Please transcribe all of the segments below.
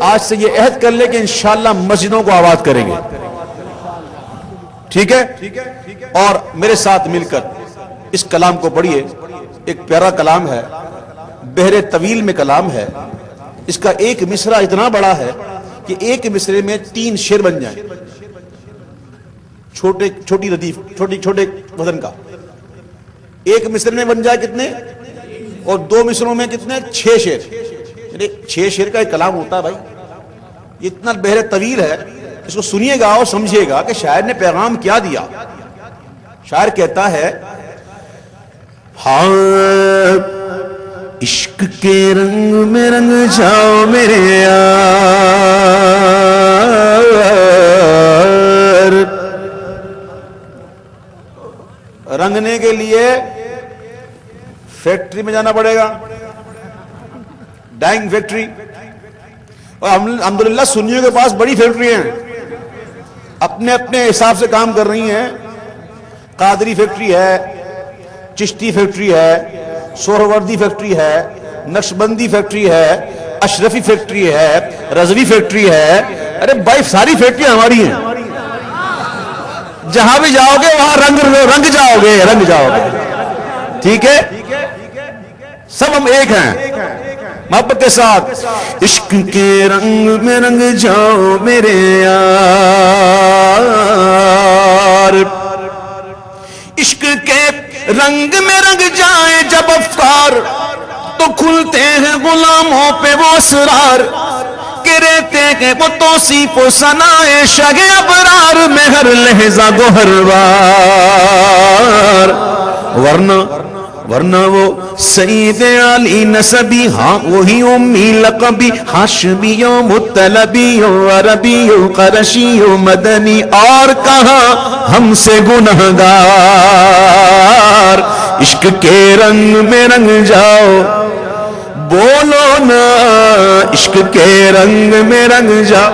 آج سے یہ عہد کر لے کہ انشاءاللہ مسجدوں کو آباد کریں گے، ٹھیک ہے؟ اور میرے ساتھ مل کر اس کلام کو پڑھیے. ایک پیارا کلام ہے، بحر طویل میں کلام ہے. اس کا ایک مصرع اتنا بڑا ہے کہ ایک مصرے میں 3 شعر بن جائیں، چھوٹی ردیف، چھوٹے وزن کا. ایک مصرے میں بن جائے کتنے، اور 2 مصروں میں کتنے، 6 شعر. یعنی 6 شعر کا ایک کلام ہوتا ہے بھائی. یہ اتنا بحر طویل ہے، اس کو سنیے گا اور سمجھیے گا کہ شاعر نے پیغام کیا دیا. شاعر کہتا ہے، ہاں عشق کے رنگ میں رنگ جاؤ میرے یار. رنگنے کے لیے فیکٹری میں جانا پڑے گا، ڈائنگ فیکٹری. اور الحمدللہ سنیوں کے پاس بڑی فیکٹری ہیں، اپنے اپنے حساب سے کام کر رہی ہیں. قادری فیکٹری ہے، چشتی فیکٹری ہے، سہروردی فیکٹری ہے، نقشبندی فیکٹری ہے، اشرفی فیکٹری ہے، رضوی فیکٹری ہے. ارے بھائی ساری فیکٹریاں ہماری ہیں. جہاں بھی جاؤ گے وہاں رنگ جاؤ گے. ٹھیک ہے؟ سب ہم ایک ہیں محبت کے ساتھ. عشق کے رنگ میں رنگ جاؤ میرے یار. عشق کے رنگ میں رنگ جائیں جب افکار، تو کھلتے ہیں غلاموں پہ وہ اسرار. کہ رہتے ہیں وہ توصیف و ثنائے شگ ابرار میں ہر لہجہ گوہر وار. ورنہ وہ سید علی نسبی، ہاں وہی امی لقبی، ہاشمی و مطلبی و عربی و قرشی و مدنی، اور کہاں ہم سے گنہگار. عشق کے رنگ میں رنگ جاؤ، بولو نا عشق کے رنگ میں رنگ جاؤ.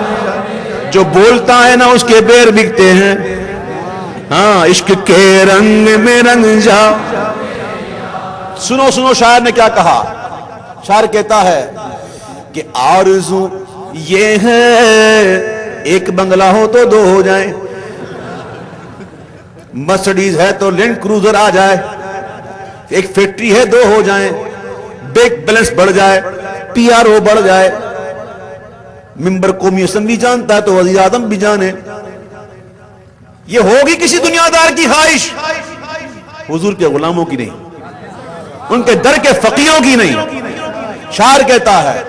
جو بولتا ہے نا اس کے بیر بکتے ہیں. ہاں عشق کے رنگ میں رنگ جاؤ. سنو شاعر نے کیا کہا. شاعر کہتا ہے کہ آرزو یہ ہے ایک بنگلہ ہو تو 2 ہو جائیں، مرسڈیز ہے تو لینڈ کروزر آ جائے، ایک فیکٹری ہے 2 ہو جائیں، بینک بیلنس بڑھ جائے، پی آر او بڑھ جائے، ممبر قومی اسمبلی جانتا ہے تو وزیر اعظم بھی جانے. یہ ہوگی کسی دنیا دار کی خواہش، حضور کے غلاموں کی نہیں، ان کے در کے فقیوں کی نہیں. شاعر کہتا ہے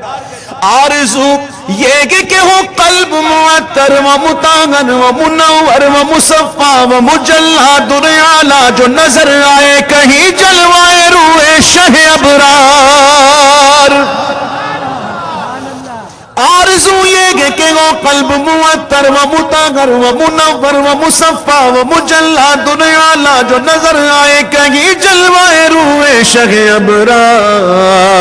آرزو یہ کہ ہو قلب معطر و مطہر و منور و مصفا و مجلہ در اعلی، جو نظر آئے کہیں جلوائے روئے شہ ابرار. آرزو یہ کہ وہ قلب معطر و مطہر و منور و مصفا و مجلہ در اعلی، جو نظر آئے کہیں جلوائے روئے شہ ابرار.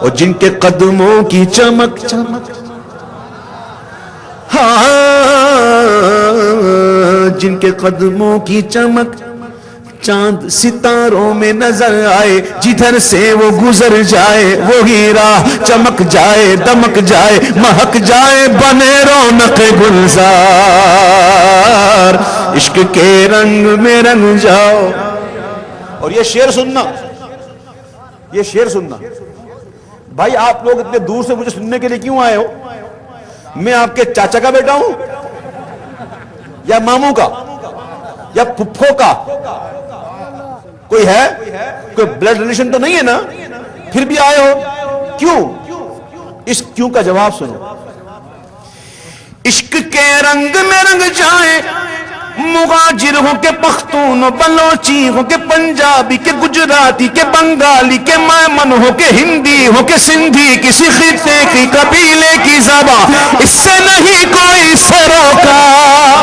اور جن کے قدموں کی چمک ہاں جن کے قدموں کی چمک چاند ستاروں میں نظر آئے، جدھر سے وہ گزر جائے وہی راہ چمک جائے، دمک جائے، مہک جائے، بنے رونق گلزار. عشق کے رنگ میں رنگ جاؤ. اور یہ شعر سننا بھائی، آپ لوگ اتنے دور سے مجھے سننے کے لیے کیوں آئے ہو؟ میں آپ کے چاچا کا بیٹا ہوں یا ماموں کا یا پھپھو کا؟ کوئی ہے؟ کوئی بلڈ ریلیشن تو نہیں ہے نا؟ پھر بھی آئے ہو کیوں؟ اس کیوں کا جواب سنو. عشق کے رنگ میں رنگ جائیں، مغاجر ہو کے پختون، بلوچی ہو کے پنجابی کے گجراتی کے بنگالی کے میمن ہو کے ہندی ہو کے سندھی، کسی خطے کی قبیلے کی زبان اس سے نہیں کوئی سروکار.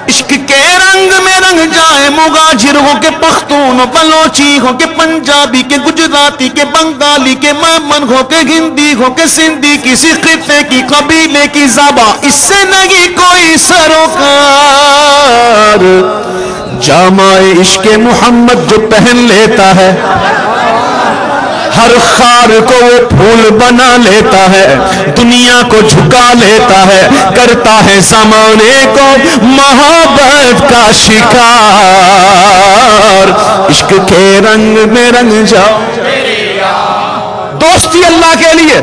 عشق کے رنگ میں رنگ جائے، مغاجر ہو کے پختون، بلوچی ہو کے پنجابی کے گجراتی کے بنگالی کے میمن ہو کے ہندی ہو کے سندھی، کسی خطے کی قبیلے کی زبان اس سے نہیں کوئی سروکار. جامع عشق محمد جو پہن لیتا ہے ہر خار کو وہ پھول بنا لیتا ہے، دنیا کو جھکا لیتا ہے، کرتا ہے زمانے کو محبت کا شکار۔ عشق کے رنگ میں رنگ جاؤ، دوستی اللہ کے لیے،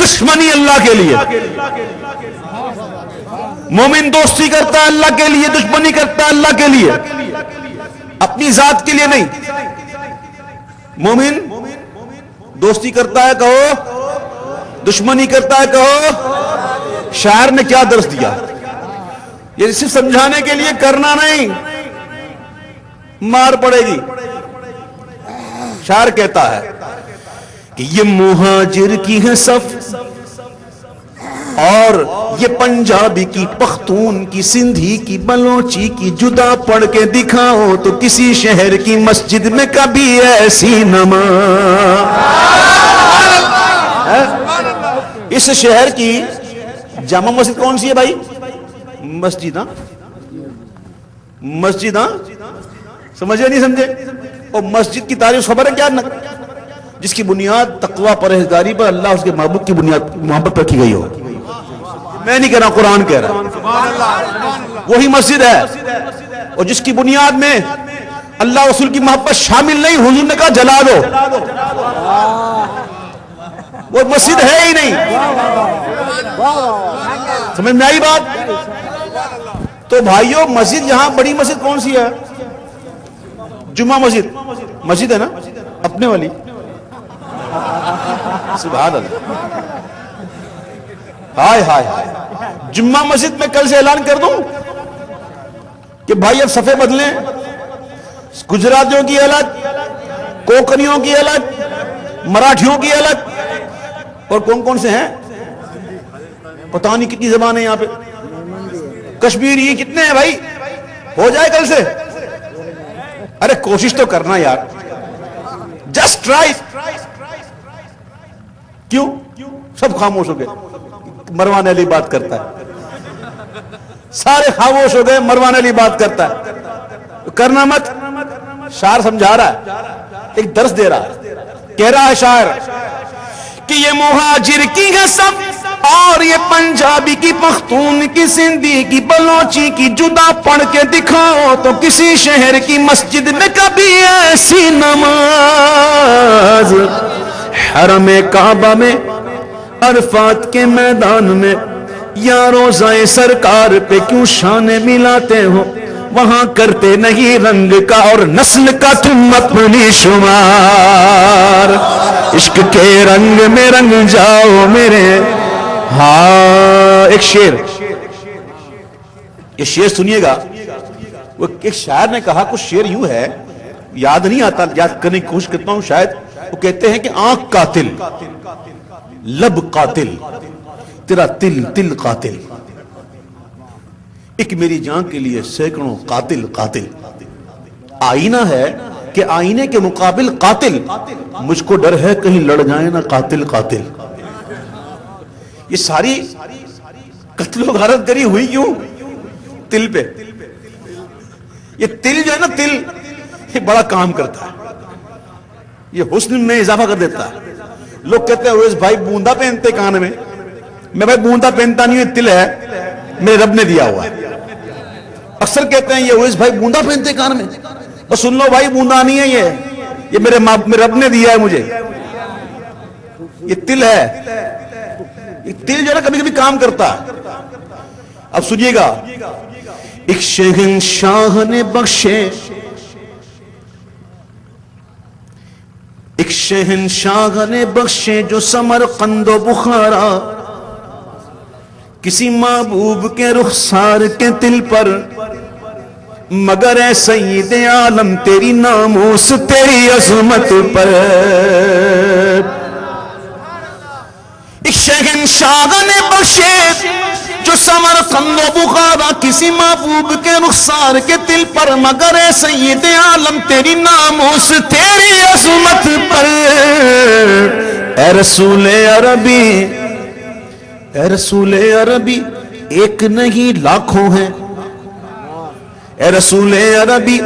دشمنی اللہ کے لیے۔ مومن دوستی کرتا ہے اللہ کے لیے، دشمنی کرتا ہے اللہ کے لیے، اپنی ذات کے لیے نہیں۔ مومن دوستی کرتا ہے کہو، دشمنی کرتا ہے کہو۔ شاعر نے کیا درس دیا؟ یہ صرف سمجھانے کے لیے، کرنا نہیں، مار پڑے گی۔ شاعر کہتا ہے کہ یہ مہاجر کی ہے صف، اور یہ پنجابی کی، پختون کی، سندھی کی، بلوچی کی، جدا پڑھ کے دکھاؤ تو کسی شہر کی مسجد میں کبھی ایسی نماز۔ اس شہر کی جامع مسجد کون سی ہے بھائی؟ مسجد، ہاں مسجد، ہاں سمجھے نہیں سمجھے؟ اور مسجد کی تاریخ خبر ہے کیا؟ جس کی بنیاد تقوی پرہیزگاری پر اللہ اس کے محبوب کی بنیاد محبت پر رکھی گئی ہو۔ میں نہیں کہہ رہا، قرآن کہہ رہا، وہی مسجد ہے۔ اور جس کی بنیاد میں اللہ رسول کی محبت شامل نہیں، حضور نے کہا جلا دو، وہ مسجد ہے ہی نہیں۔ سمجھ میں آئی بات؟ تو بھائیوں، مسجد یہاں بڑی مسجد کون سی ہے؟ جمعہ مسجد، مسجد ہے نا اپنے والی، سبحان اللہ، ہائے ہائے۔ جمعہ مسجد میں کل سے اعلان کر دوں کہ بھائی اب صفحے بدلیں، گجراتیوں کی الگ، کوکنیوں کی الگ، مراٹھیوں کی الگ، اور کون کون سے ہیں پتہ نہیں کتنی زبانیں یہاں پہ، کشمیری کتنے ہیں بھائی؟ ہو جائے کل سے؟ ارے کوشش تو کرنا یار، جسٹ ٹرائی۔ کیوں سب خاموش ہو گئے؟ مروان علی بات کرتا ہے، سارے خاموش ہو گئے، مروان علی بات کرتا ہے، کرنا مت۔ شاعر سمجھا رہا ہے، ایک درس دے رہا ہے، کہہ رہا ہے شاعر کہ یہ مہاجر کی ہے سب، اور یہ پنجابی کی، پختون کی، سندھی کی، بلوچی کی، جدا پڑھ کے دکھاؤ تو کسی شہر کی مسجد میں کبھی ایسی نماز۔ حرم کعبہ میں، عرفات کے میدان میں، یا روضہ سرکار پہ کیوں شانے ملاتے ہو؟ وہاں کرتے نہیں رنگ کا اور نسل کا تم اپنی شمار۔ عشق کے رنگ میں رنگ جاؤ میرے۔ ہاں ایک شعر، یہ شعر سنیے گا۔ وہ ایک شاعر نے کہا، کچھ شعر یوں ہے، یاد نہیں آتا، یاد کرنے کی کوشش کرتا ہوں شاید۔ وہ کہتے ہیں کہ آنکھ قاتل، لب قاتل، تیرا تل تل قاتل، ایک میری جان کے لیے سینکڑوں قاتل قاتل۔ آئینہ ہے کہ آئینے کے مقابل قاتل، مجھ کو ڈر ہے کہیں لڑ جائیں نہ قاتل قاتل۔ یہ ساری قتل و غارت گری ہوئی کیوں؟ تل پہ۔ یہ تل جو ہے نا، تل یہ بڑا کام کرتا ہے، یہ حسن میں اضافہ کر دیتا ہے۔ لوگ کہتے ہیں اویس بھائی بوندا پہنتے کان میں، میں بھائی بوندا پہنتا نہیں، یہ تل ہے میرے رب نے دیا ہوا ہے۔ اکثر کہتے ہیں یہ اویس بھائی بوندا پہنتے کان میں، اور سن لو بھائی بوندا نہیں ہے، یہ میرے رب نے دیا ہے مجھے، یہ تل ہے۔ یہ تل جو ہے نا کبھی کبھی کام کرتا ہے۔ اب سنیے گا، ایک شہنشاہ نے بخشے، ایک شہنشاہ نے بخشے جو سمرقند و بخارا، کسی محبوب کے رخسار کے تل پر، مگر اے سید عالم تیری ناموس تیری عظمت پر۔ ایک شہنشاہ نے بخشے جو سمرقند و بخارا، کسی محبوب کے رخسار کے تل پر، مگر اے سید عالم تیری ناموس تیری عظمت پر۔ اے رسول عربی، اے رسول عربی، ایک نہیں لاکھوں ہیں، اے رسول عربی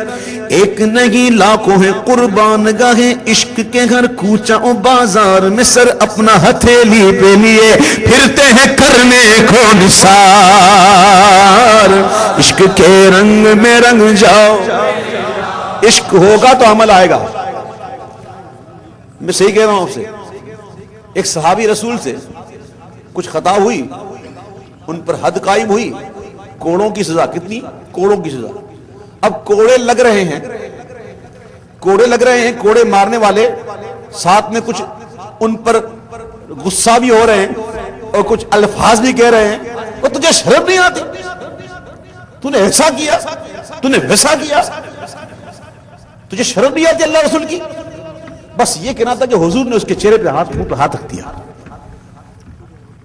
ایک نہیں لاکھوں ہیں قربان گاہیں عشق کے ہر کوچہ و بازار میں سر اپنا ہتھیلی پہ لیے پھرتے ہیں کرنے کو نثار عشق کے رنگ میں رنگ جاؤ عشق ہوگا تو عمل آئے گا. میں صحیح کہہ رہا ہوں آپ سے. ایک صحابی رسول سے کچھ خطا ہوئی, ان پر حد قائم ہوئی, کوڑوں کی سزا. کتنی کوڑوں کی سزا. اب کوڑے لگ رہے ہیں, کوڑے مارنے والے ساتھ میں کچھ ان پر غصہ بھی ہو رہے ہیں اور کچھ الفاظ بھی کہہ رہے ہیں, اور تجھے شرم نہیں آتی, تو نے ایسا کیا, تو نے ویسا کیا, تجھے شرم نہیں آتی اللہ رسول کی. بس یہ کہنا تھا کہ حضور نے اس کے چہرے پہ منہ پہ ہاتھ رکھ دیا,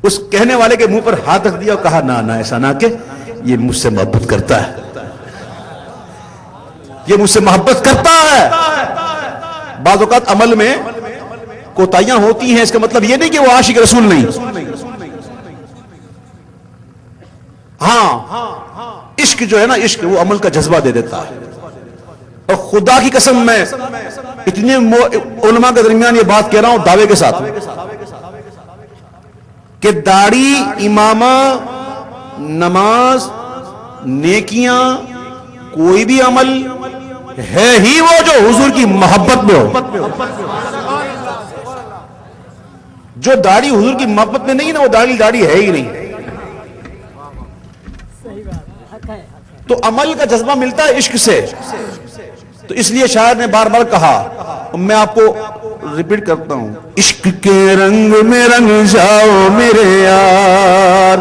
اس کہنے والے کے منہ پر ہاتھ رکھ دیا اور کہا نہ ایسا نہ کہ یہ مجھ سے محبت کرتا ہے, یہ مجھ سے محبت کرتا ہے. بعض اوقات عمل میں کوتاہیاں ہوتی ہیں, اس کا مطلب یہ نہیں کہ وہ عاشق رسول نہیں. ہاں عشق جو ہے نا, عشق وہ عمل کا جذبہ دے دیتا ہے. اور خدا کی قسم میں اتنے علماء کے درمیان یہ بات کہہ رہا ہوں دعوے کے ساتھ کہ داڑھی, امامہ, نماز, نیکیاں, کوئی بھی عمل ہے ہی وہ جو حضور کی محبت میں ہو. جو داڑھی حضور کی محبت میں نہیں نا, وہ داڑھی ہے ہی نہیں. تو عمل کا جذبہ ملتا ہے عشق سے. تو اس لیے شاعر نے بار بار کہا, میں آپ کو ریپیٹ کرتا ہوں, عشق کے رنگ میں رنگ جاؤ میرے یار.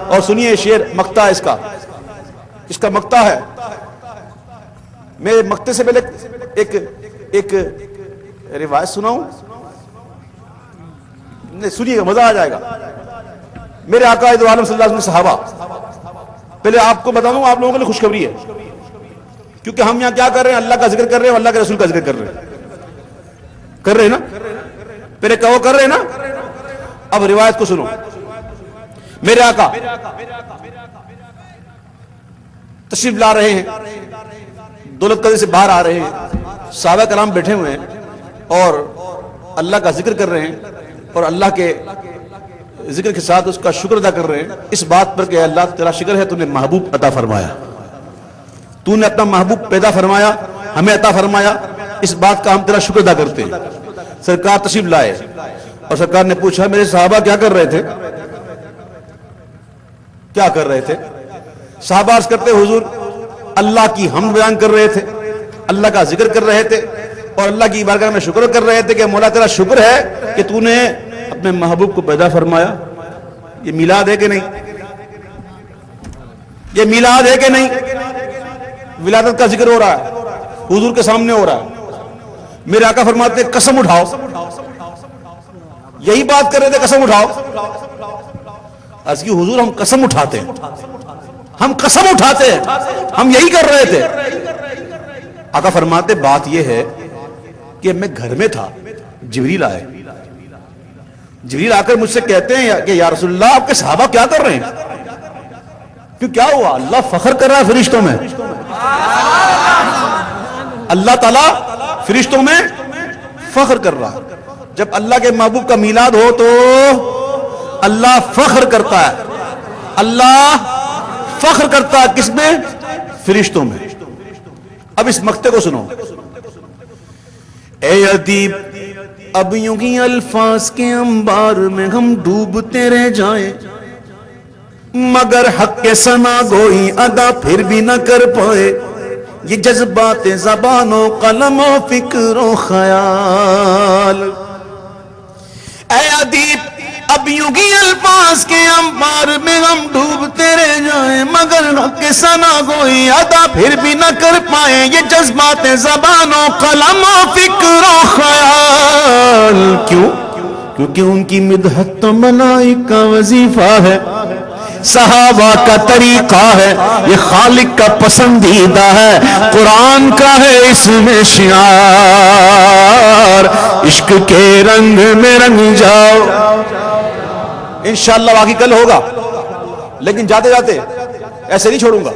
اور سنیے شعر, مقطع اس کا مقطع ہے. میں مقطع سے پہلے ایک روایت سناؤں, سنیے گا مزہ آ جائے گا. میرے آقا دو عالم صلی اللہ علیہ وسلم صحابہ, پہلے آپ کو بتا دوں آپ لوگوں کے لیے خوشخبری ہے, کیونکہ ہم یہاں کیا کر رہے ہیں, اللہ کا ذکر کر رہے ہیں, اللہ کے رسول کا ذکر کر رہے ہیں نا. پہلے کہو کر رہے ہیں نا. اب روایت کو سنو. میرے آقا تشریف لا رہے ہیں, دولت قدر سے باہر آ رہے ہیں, صحابہ کرام بیٹھے ہوئے ہیں اور اللہ کا ذکر کر رہے ہیں, اور اللہ کے ذکر کے ساتھ اس کا شکر ادا کر رہے ہیں, اس بات پر کہ اللہ تیرا شکر ہے تو نے محبوب عطا فرمایا, تو نے اپنا محبوب پیدا فرمایا, ہمیں عطا فرمایا, اس بات کا ہم تیرا شکر ادا کرتے ہیں. سرکار تشریف لائے اور سرکار نے پوچھا میرے صحابہ کیا کر رہے تھے, کیا کر رہے تھے؟ صحابہ عرض کرتے حضور اللہ کی حمد بیان کر رہے تھے, اللہ کا ذکر کر رہے تھے, اور اللہ کی بارگاہ میں شکر کر رہے تھے کہ مولا تیرا شکر ہے کہ تو نے اپنے محبوب کو پیدا فرمایا. یہ میلاد ہے کہ نہیں؟ یہ میلاد ہے کہ نہیں؟ ولادت کا ذکر ہو رہا ہے, حضور کے سامنے ہو رہا ہے. میرے آقا فرماتے ہیں قسم اٹھاؤ, یہی بات کر رہے تھے, قسم اٹھاؤ. عرض کی حضور ہم قسم اٹھاتے ہیں, ہم قسم اٹھاتے ہیں, ہم یہی کر رہے تھے. آقا فرماتے بات یہ ہے کہ میں گھر میں تھا, جبریل آئے, جبریل آ کر مجھ سے کہتے ہیں کہ یا رسول اللہ آپ کے صحابہ کیا کر رہے ہیں؟ کیوں کیا ہوا؟ اللہ فخر کر رہا ہے فرشتوں میں, اللہ تعالیٰ فرشتوں میں فخر کر رہا ہے. جب اللہ کے محبوب کا میلاد ہو تو اللہ فخر کرتا ہے, اللہ فخر کرتا ہے کس میں؟ فرشتوں میں. اب اس مقطع کو سنو. اے ادیب اب یوں ہی الفاظ کے انبار میں ہم ڈوبتے رہ جائیں, مگر حق کے ثنا گوئی ادا پھر بھی نہ کر پائے. یہ جذبات زبان و قلم و فکر و خیال. اے ادیب اب یوں ہی الفاظ کے انبار میں ہم ڈوبتے رہ جائیں, مگر حق کے ثنا گوئی ادا پھر بھی نہ کر پائیں. یہ جذبات زبان و قلم و فکر و خیال. کیوں؟ کیونکہ ان کی مدحت تو ملائک کا وظیفہ ہے, صحابہ کا طریقہ ہے, یہ خالق کا پسندیدہ ہے, قرآن کا ہے اس میں شعار. عشق کے رنگ میں رنگ جاؤ. انشاءاللہ باقی کل ہوگا, لیکن جاتے جاتے ایسے نہیں چھوڑوں گا.